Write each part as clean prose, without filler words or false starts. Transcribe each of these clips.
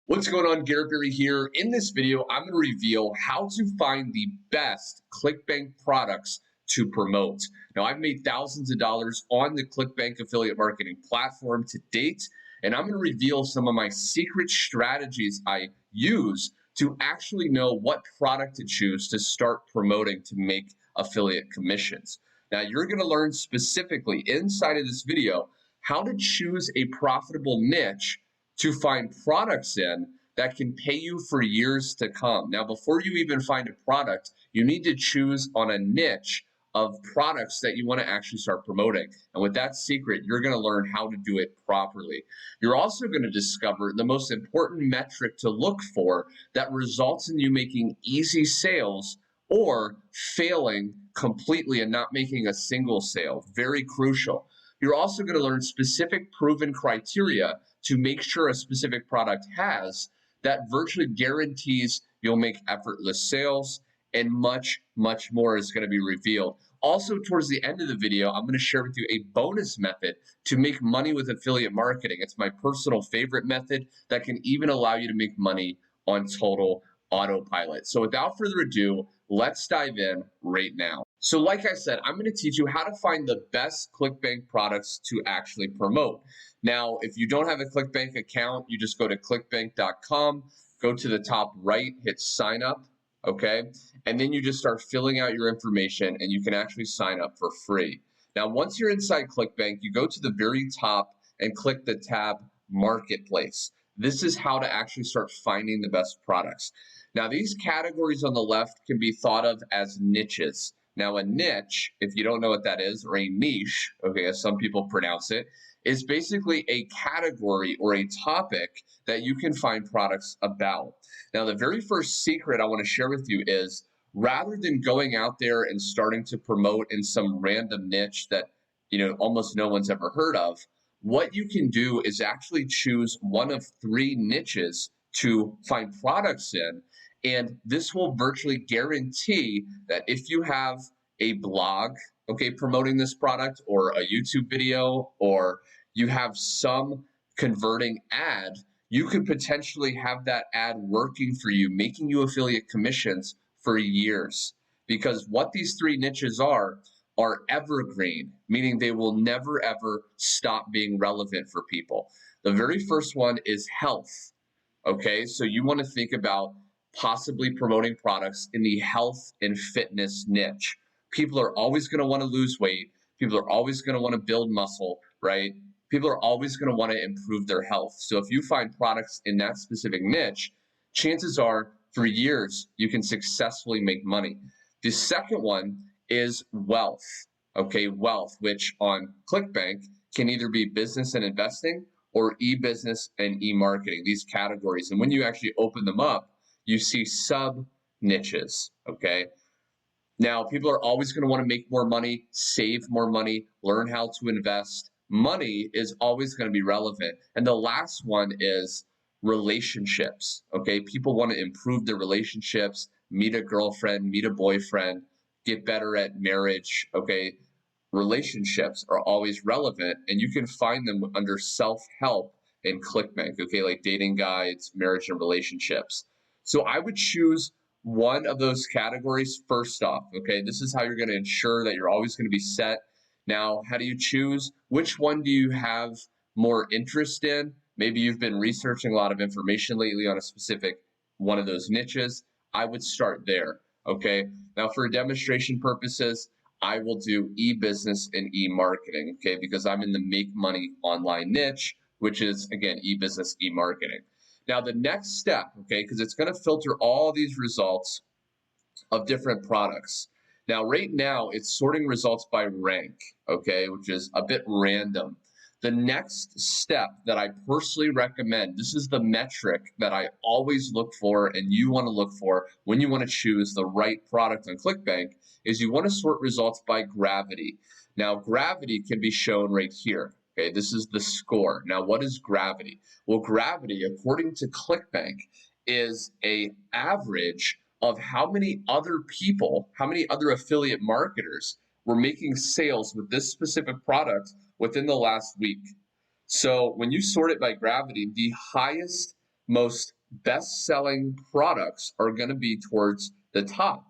What's going on? Garrett here. In this video, I'm going to reveal how to find the best Clickbank products to promote. Now, I've made thousands of dollars on the Clickbank affiliate marketing platform to date, and I'm going to reveal some of my secret strategies I use to actually know what product to choose to start promoting to make affiliate commissions. Now, you're going to learn specifically inside of this video how to choose a profitable niche to find products in that can pay you for years to come. Now, before you even find a product, you need to choose on a niche of products that you want to actually start promoting. And with that secret, you're going to learn how to do it properly. You're also going to discover the most important metric to look for that results in you making easy sales or failing completely and not making a single sale. Very crucial. You're also going to learn specific proven criteria to make sure a specific product has that virtually guarantees you'll make effortless sales, and much, much more is going to be revealed. Also, towards the end of the video, I'm going to share with you a bonus method to make money with affiliate marketing. It's my personal favorite method that can even allow you to make money on total autopilot. So without further ado, let's dive in right now. So like I said, I'm going to teach you how to find the best Clickbank products to actually promote. Now, if you don't have a Clickbank account, you just go to clickbank.com, go to the top right, hit sign up, okay? And then you just start filling out your information and you can actually sign up for free. Now, once you're inside Clickbank, you go to the very top and click the tab Marketplace. This is how to actually start finding the best products. Now, these categories on the left can be thought of as niches. Now, a niche, if you don't know what that is, or a niche, okay, as some people pronounce it, is basically a category or a topic that you can find products about. Now, the very first secret I want to share with you is rather than going out there and starting to promote in some random niche that, almost no one's ever heard of, what you can do is actually choose one of three niches to find products in. And this will virtually guarantee that if you have a blog, okay, promoting this product, or a YouTube video, or you have some converting ad, you could potentially have that ad working for you, making you affiliate commissions for years. Because what these three niches are evergreen, meaning they will never ever stop being relevant for people. The very first one is health. Okay, so you want to think about possibly promoting products in the health and fitness niche. People are always going to want to lose weight. People are always going to want to build muscle, right? People are always going to want to improve their health. So if you find products in that specific niche, chances are for years you can successfully make money. The second one is wealth. Okay, wealth, which on Clickbank can either be business and investing or e-business and e-marketing, these categories. And when you actually open them up, you see sub niches, okay? Now, people are always going to want to make more money, save more money, learn how to invest. Money is always going to be relevant. And the last one is relationships, okay? People want to improve their relationships, meet a girlfriend, meet a boyfriend, get better at marriage, okay? Relationships are always relevant, and you can find them under self-help in Clickbank, okay? Like dating guides, marriage and relationships. So I would choose one of those categories first off, okay? This is how you're going to ensure that you're always going to be set. Now, how do you choose? Which one do you have more interest in? Maybe you've been researching a lot of information lately on a specific one of those niches. I would start there, okay? Now, for demonstration purposes, I will do e-business and e-marketing, okay? Because I'm in the make money online niche, which is, again, e-business, e-marketing. Now, the next step, okay, because it's going to filter all these results of different products. Now, right now, it's sorting results by rank, okay, which is a bit random. The next step that I personally recommend, this is the metric that I always look for and you want to look for when you want to choose the right product on Clickbank, is you want to sort results by gravity. Now, gravity can be shown right here. Okay, this is the score. Now, what is gravity? Well, gravity, according to Clickbank, is an average of how many other people, how many other affiliate marketers were making sales with this specific product within the last week. So when you sort it by gravity, the highest, most best-selling products are going to be towards the top.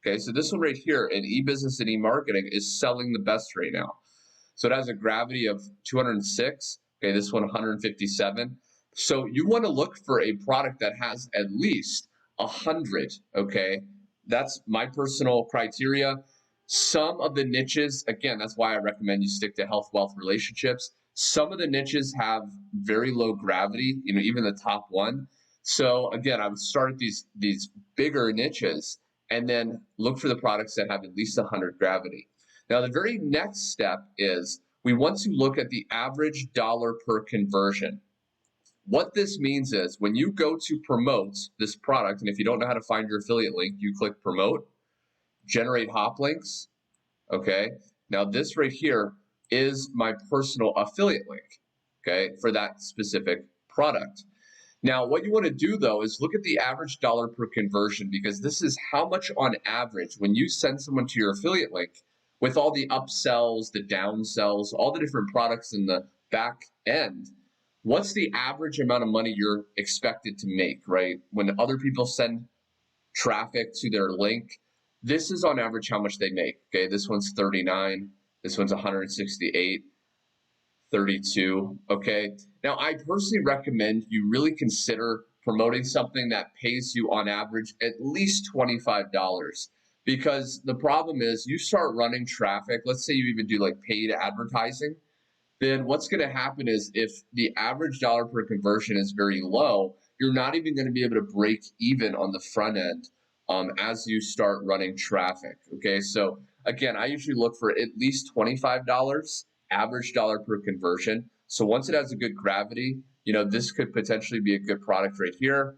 Okay, so this one right here in e-business and e-marketing is selling the best right now. So it has a gravity of 206. Okay, this one 157. So you want to look for a product that has at least 100. Okay, that's my personal criteria. Some of the niches, again, that's why I recommend you stick to health, wealth, relationships. Some of the niches have very low gravity, even the top one. So again, I would start at these bigger niches and then look for the products that have at least 100 gravity. Now, the very next step is we want to look at the average dollar per conversion. What this means is when you go to promote this product, and if you don't know how to find your affiliate link, you click promote, generate hop links. Okay, now this right here is my personal affiliate link, okay, for that specific product. Now, what you want to do though is look at the average dollar per conversion, because this is how much on average when you send someone to your affiliate link with all the upsells, the downsells, all the different products in the back end, what's the average amount of money you're expected to make, right? When other people send traffic to their link, this is on average how much they make. Okay, this one's 39, this one's 168, 32. Okay, now I personally recommend you really consider promoting something that pays you on average at least $25, because the problem is you start running traffic. Let's say you even do like paid advertising, then what's going to happen is if the average dollar per conversion is very low, you're not even going to be able to break even on the front end as you start running traffic. Okay, so again, I usually look for at least $25 average dollar per conversion. So once it has a good gravity, this could potentially be a good product right here.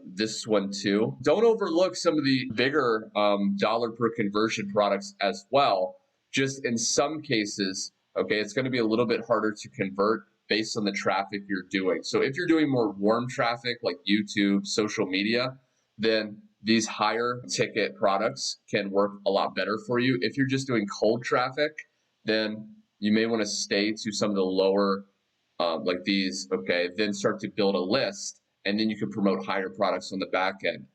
This one too. Don't overlook some of the bigger dollar per conversion products as well. Just in some cases, okay, it's going to be a little bit harder to convert based on the traffic you're doing. So if you're doing more warm traffic like YouTube, social media, then these higher ticket products can work a lot better for you. If you're just doing cold traffic, then you may want to stay to some of the lower like these, okay, then start to build a list, and then you can promote higher products on the back end.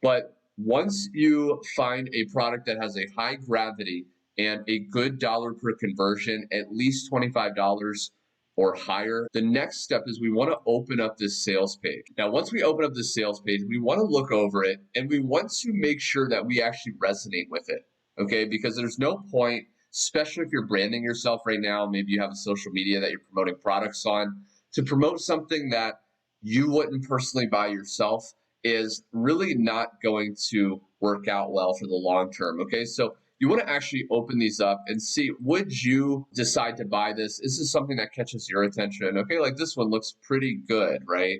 But once you find a product that has a high gravity and a good dollar per conversion, at least $25 or higher, the next step is we want to open up this sales page. Now, once we open up this sales page, we want to look over it and we want to make sure that we actually resonate with it, okay? Because there's no point, especially if you're branding yourself right now, maybe you have a social media that you're promoting products on, to promote something that you wouldn't personally buy yourself is really not going to work out well for the long term, okay? So you want to actually open these up and see, would you decide to buy this? Is this something that catches your attention? Okay, like this one looks pretty good, right?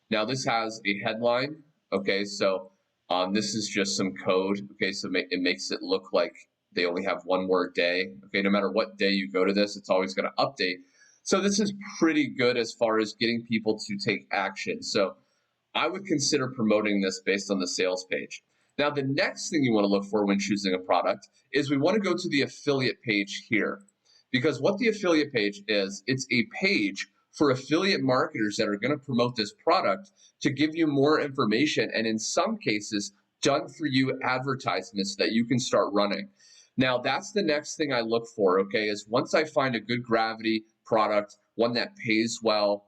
Now this has a headline, okay? So this is just some code, okay? So it makes it look like they only have one more day, okay? No matter what day you go to this, it's always going to update. So this is pretty good as far as getting people to take action. So I would consider promoting this based on the sales page. Now, the next thing you want to look for when choosing a product is we want to go to the affiliate page here. Because what the affiliate page is, it's a page for affiliate marketers that are going to promote this product to give you more information, and in some cases, done for you advertisements that you can start running. Now, that's the next thing I look for, okay, is once I find a good gravity product, one that pays well,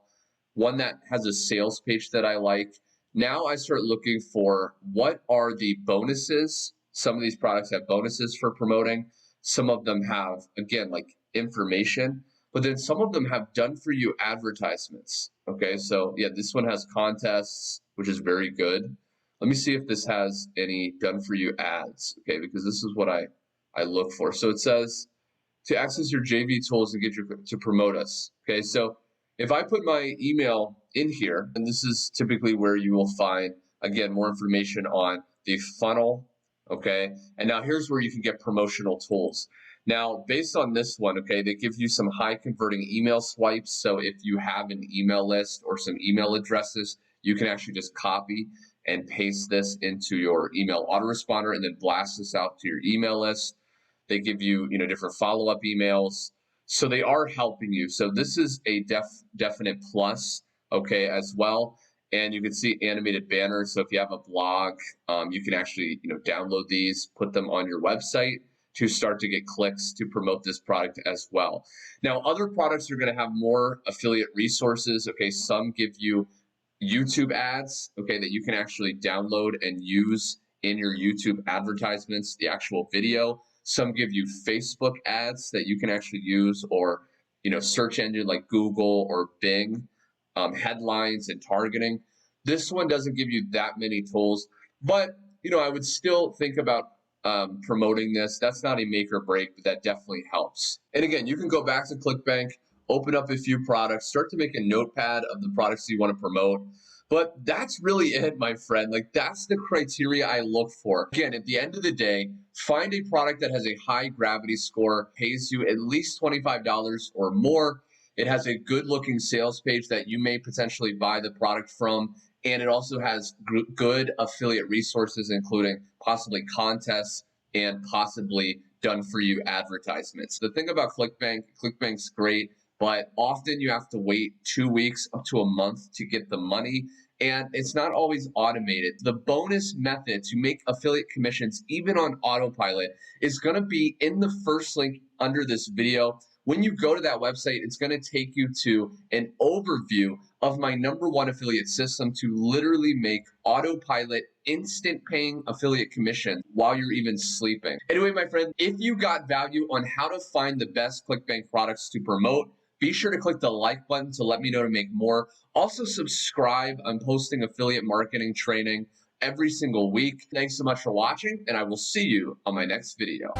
one that has a sales page that I like, now I start looking for what are the bonuses. Some of these products have bonuses for promoting. Some of them have, again, like information, but then some of them have done for you advertisements. Okay, so yeah, this one has contests, which is very good. Let me see if this has any done for you ads, okay, because this is what I look for. So it says to access your JV tools and get to promote us. Okay, so if I put my email in here, and this is typically where you will find, again, more information on the funnel, okay? And now here's where you can get promotional tools. Now, based on this one, okay, they give you some high converting email swipes. So if you have an email list or some email addresses, you can actually just copy and paste this into your email autoresponder and then blast this out to your email list. They give you, different follow-up emails. So they are helping you. So this is a definite plus, okay, as well. And you can see animated banners. So if you have a blog, you can actually, download these, put them on your website to start to get clicks to promote this product as well. Now, other products are going to have more affiliate resources. Okay, some give you YouTube ads, okay, that you can actually download and use in your YouTube advertisements, the actual video. Some give you Facebook ads that you can actually use, or search engine like Google or Bing, headlines and targeting. This one doesn't give you that many tools, but I would still think about promoting this. That's not a make or break, but that definitely helps. And again, you can go back to Clickbank, open up a few products, start to make a notepad of the products you want to promote. But that's really it, my friend. Like, that's the criteria I look for. Again, at the end of the day, find a product that has a high gravity score, pays you at least $25 or more. It has a good looking sales page that you may potentially buy the product from. And it also has good affiliate resources, including possibly contests and possibly done for you advertisements. The thing about Clickbank's great, but often you have to wait 2 weeks up to a month to get the money. And it's not always automated. The bonus method to make affiliate commissions, even on autopilot, is going to be in the first link under this video. When you go to that website, it's going to take you to an overview of my #1 affiliate system to literally make autopilot instant paying affiliate commission while you're even sleeping. Anyway, my friend, if you got value on how to find the best Clickbank products to promote, be sure to click the like button to let me know to make more. Also subscribe. I'm posting affiliate marketing training every single week. Thanks so much for watching, and I will see you on my next video.